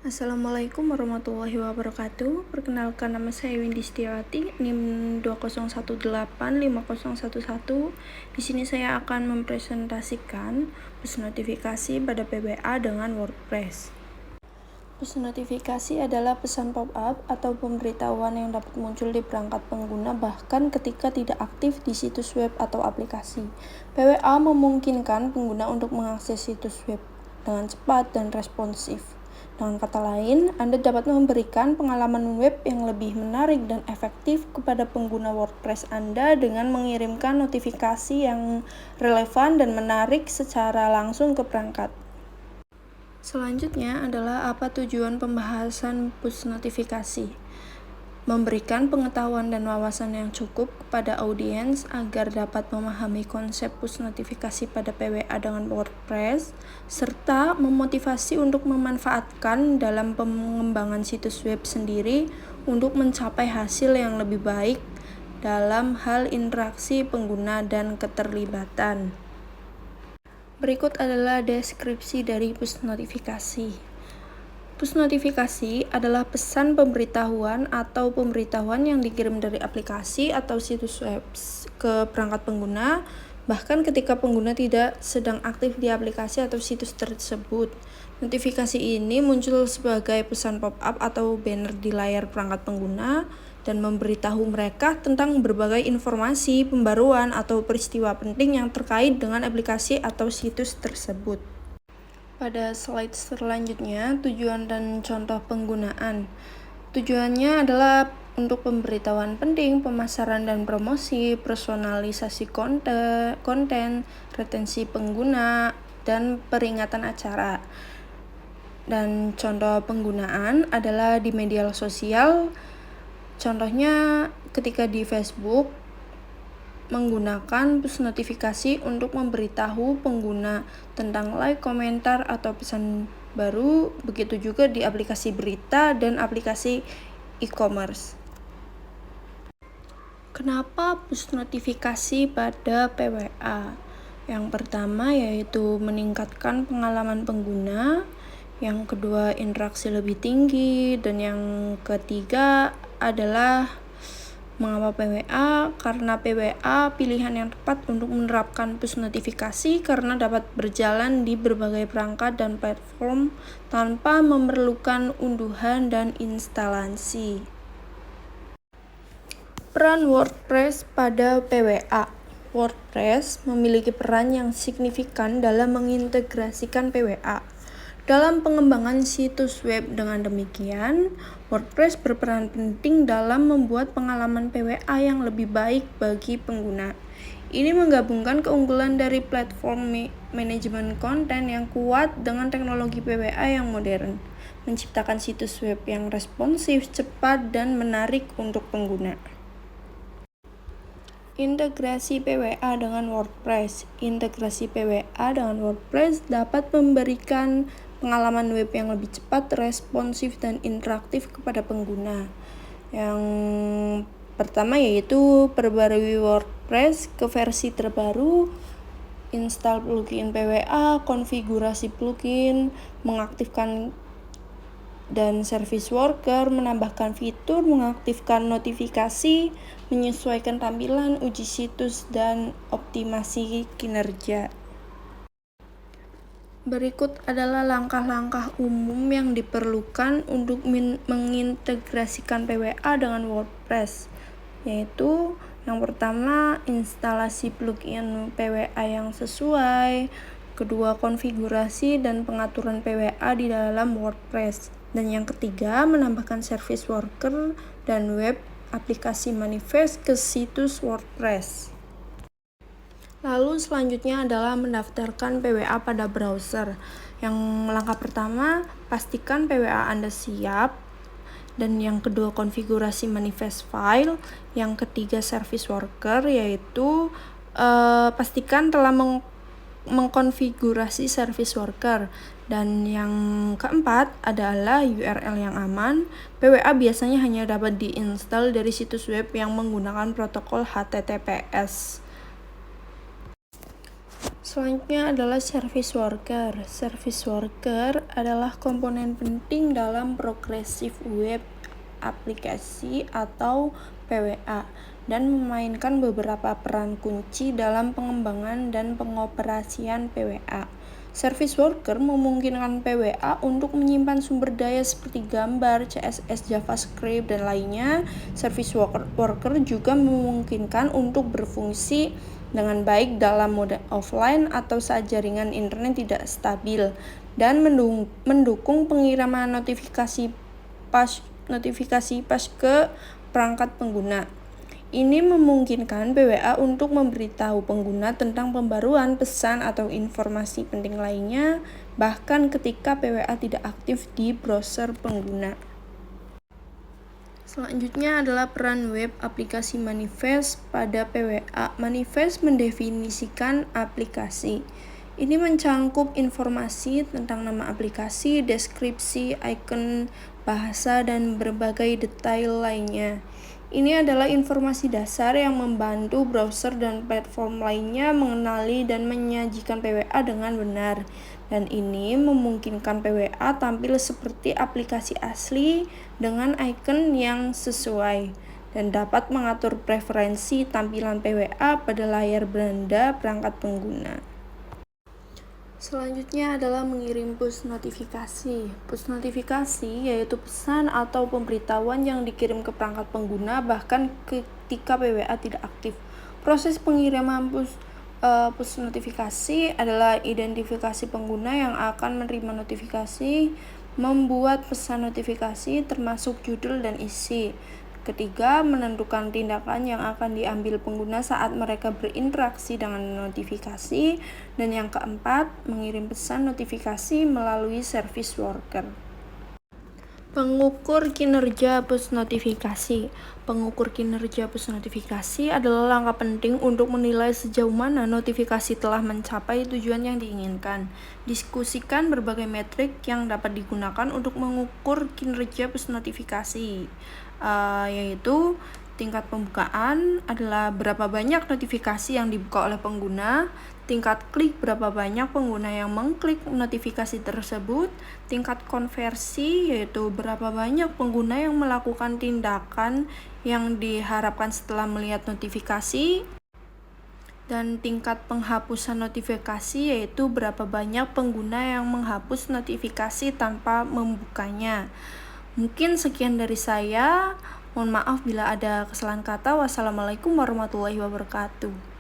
Assalamualaikum warahmatullahi wabarakatuh. Perkenalkan, nama saya Windy Setiawati, NIM 201850111. Di sini saya akan mempresentasikan push notifikasi pada PWA dengan WordPress. Push notifikasi adalah pesan pop-up atau pemberitahuan yang dapat muncul di perangkat pengguna bahkan ketika tidak aktif di situs web atau aplikasi. PWA memungkinkan pengguna untuk mengakses situs web dengan cepat dan responsif. Dengan kata lain, Anda dapat memberikan pengalaman web yang lebih menarik dan efektif kepada pengguna WordPress Anda dengan mengirimkan notifikasi yang relevan dan menarik secara langsung ke perangkat. Selanjutnya adalah apa tujuan pembahasan push notifikasi. Memberikan pengetahuan dan wawasan yang cukup kepada audiens agar dapat memahami konsep push notifikasi pada PWA dengan WordPress, serta memotivasi untuk memanfaatkan dalam pengembangan situs web sendiri untuk mencapai hasil yang lebih baik dalam hal interaksi pengguna dan keterlibatan. Berikut adalah deskripsi dari push notifikasi. Push notifikasi adalah pesan pemberitahuan atau pemberitahuan yang dikirim dari aplikasi atau situs web ke perangkat pengguna, bahkan ketika pengguna tidak sedang aktif di aplikasi atau situs tersebut. Notifikasi ini muncul sebagai pesan pop-up atau banner di layar perangkat pengguna dan memberitahu mereka tentang berbagai informasi, pembaruan, atau peristiwa penting yang terkait dengan aplikasi atau situs tersebut. Pada slide selanjutnya, tujuan dan contoh penggunaan. Tujuannya adalah untuk pemberitahuan penting, pemasaran dan promosi, personalisasi konten, retensi pengguna, dan peringatan acara. Dan contoh penggunaan adalah di media sosial. Contohnya ketika di Facebook, menggunakan push notifikasi untuk memberitahu pengguna tentang like, komentar, atau pesan baru. Begitu juga di aplikasi berita dan aplikasi e-commerce. Kenapa push notifikasi pada PWA? Yang pertama yaitu meningkatkan pengalaman pengguna, yang kedua interaksi lebih tinggi, dan yang ketiga adalah mengapa PWA? Karena PWA pilihan yang tepat untuk menerapkan push notifikasi karena dapat berjalan di berbagai perangkat dan platform tanpa memerlukan unduhan dan instalasi. Peran WordPress pada PWA. WordPress memiliki peran yang signifikan dalam mengintegrasikan PWA. Dalam pengembangan situs web. Dengan demikian, WordPress berperan penting dalam membuat pengalaman PWA yang lebih baik bagi pengguna. Ini menggabungkan keunggulan dari platform manajemen konten yang kuat dengan teknologi PWA yang modern, menciptakan situs web yang responsif, cepat, dan menarik untuk pengguna. Integrasi PWA dengan WordPress. Integrasi PWA dengan WordPress dapat memberikan pengalaman web yang lebih cepat, responsif, dan interaktif kepada pengguna. Yang pertama yaitu perbarui WordPress ke versi terbaru, install plugin PWA, konfigurasi plugin, mengaktifkan dan service worker, menambahkan fitur, mengaktifkan notifikasi, menyesuaikan tampilan, uji situs, dan optimasi kinerja. Berikut adalah langkah-langkah umum yang diperlukan untuk mengintegrasikan PWA dengan WordPress, yaitu yang pertama, instalasi plugin PWA yang sesuai. Kedua, konfigurasi dan pengaturan PWA di dalam WordPress. Dan yang ketiga, menambahkan service worker dan web aplikasi manifest ke situs WordPress. Lalu selanjutnya adalah mendaftarkan PWA pada browser. Yang langkah pertama, pastikan PWA Anda siap. Dan yang kedua, konfigurasi manifest file. Yang ketiga, service worker, yaitu pastikan telah mengkonfigurasi service worker. Dan yang keempat adalah URL yang aman. PWA biasanya hanya dapat diinstal dari situs web yang menggunakan protokol HTTPS. Selanjutnya adalah service worker. Service worker adalah komponen penting dalam progressive web aplikasi atau PWA dan memainkan beberapa peran kunci dalam pengembangan dan pengoperasian PWA. Service worker memungkinkan PWA untuk menyimpan sumber daya seperti gambar, CSS, JavaScript, dan lainnya. Service worker juga memungkinkan untuk berfungsi dengan baik dalam mode offline atau saat jaringan internet tidak stabil dan mendukung pengiriman notifikasi pas ke perangkat pengguna. Ini memungkinkan PWA untuk memberitahu pengguna tentang pembaruan pesan atau informasi penting lainnya, bahkan ketika PWA tidak aktif di browser pengguna. Selanjutnya adalah peran web aplikasi manifest pada PWA. Manifest mendefinisikan aplikasi. Ini mencangkup informasi tentang nama aplikasi, deskripsi, icon, bahasa, dan berbagai detail lainnya. Ini adalah informasi dasar yang membantu browser dan platform lainnya mengenali dan menyajikan PWA dengan benar. Dan ini memungkinkan PWA tampil seperti aplikasi asli dengan icon yang sesuai dan dapat mengatur preferensi tampilan PWA pada layar beranda perangkat pengguna. Selanjutnya adalah mengirim push notifikasi. Push notifikasi yaitu pesan atau pemberitahuan yang dikirim ke perangkat pengguna bahkan ketika PWA tidak aktif. Proses pengiriman push notifikasi adalah identifikasi pengguna yang akan menerima notifikasi, membuat pesan notifikasi termasuk judul dan isi. Ketiga, menentukan tindakan yang akan diambil pengguna saat mereka berinteraksi dengan notifikasi. Dan yang keempat, mengirim pesan notifikasi melalui service worker. Pengukur kinerja push notifikasi. Pengukur kinerja push notifikasi adalah langkah penting untuk menilai sejauh mana notifikasi telah mencapai tujuan yang diinginkan. Diskusikan berbagai metrik yang dapat digunakan untuk mengukur kinerja push notifikasi, yaitu tingkat pembukaan adalah berapa banyak notifikasi yang dibuka oleh pengguna, tingkat klik berapa banyak pengguna yang mengklik notifikasi tersebut, tingkat konversi yaitu berapa banyak pengguna yang melakukan tindakan yang diharapkan setelah melihat notifikasi, dan tingkat penghapusan notifikasi yaitu berapa banyak pengguna yang menghapus notifikasi tanpa membukanya. Mungkin sekian dari saya. Mohon maaf bila ada kesalahan kata. Wassalamualaikum warahmatullahi wabarakatuh.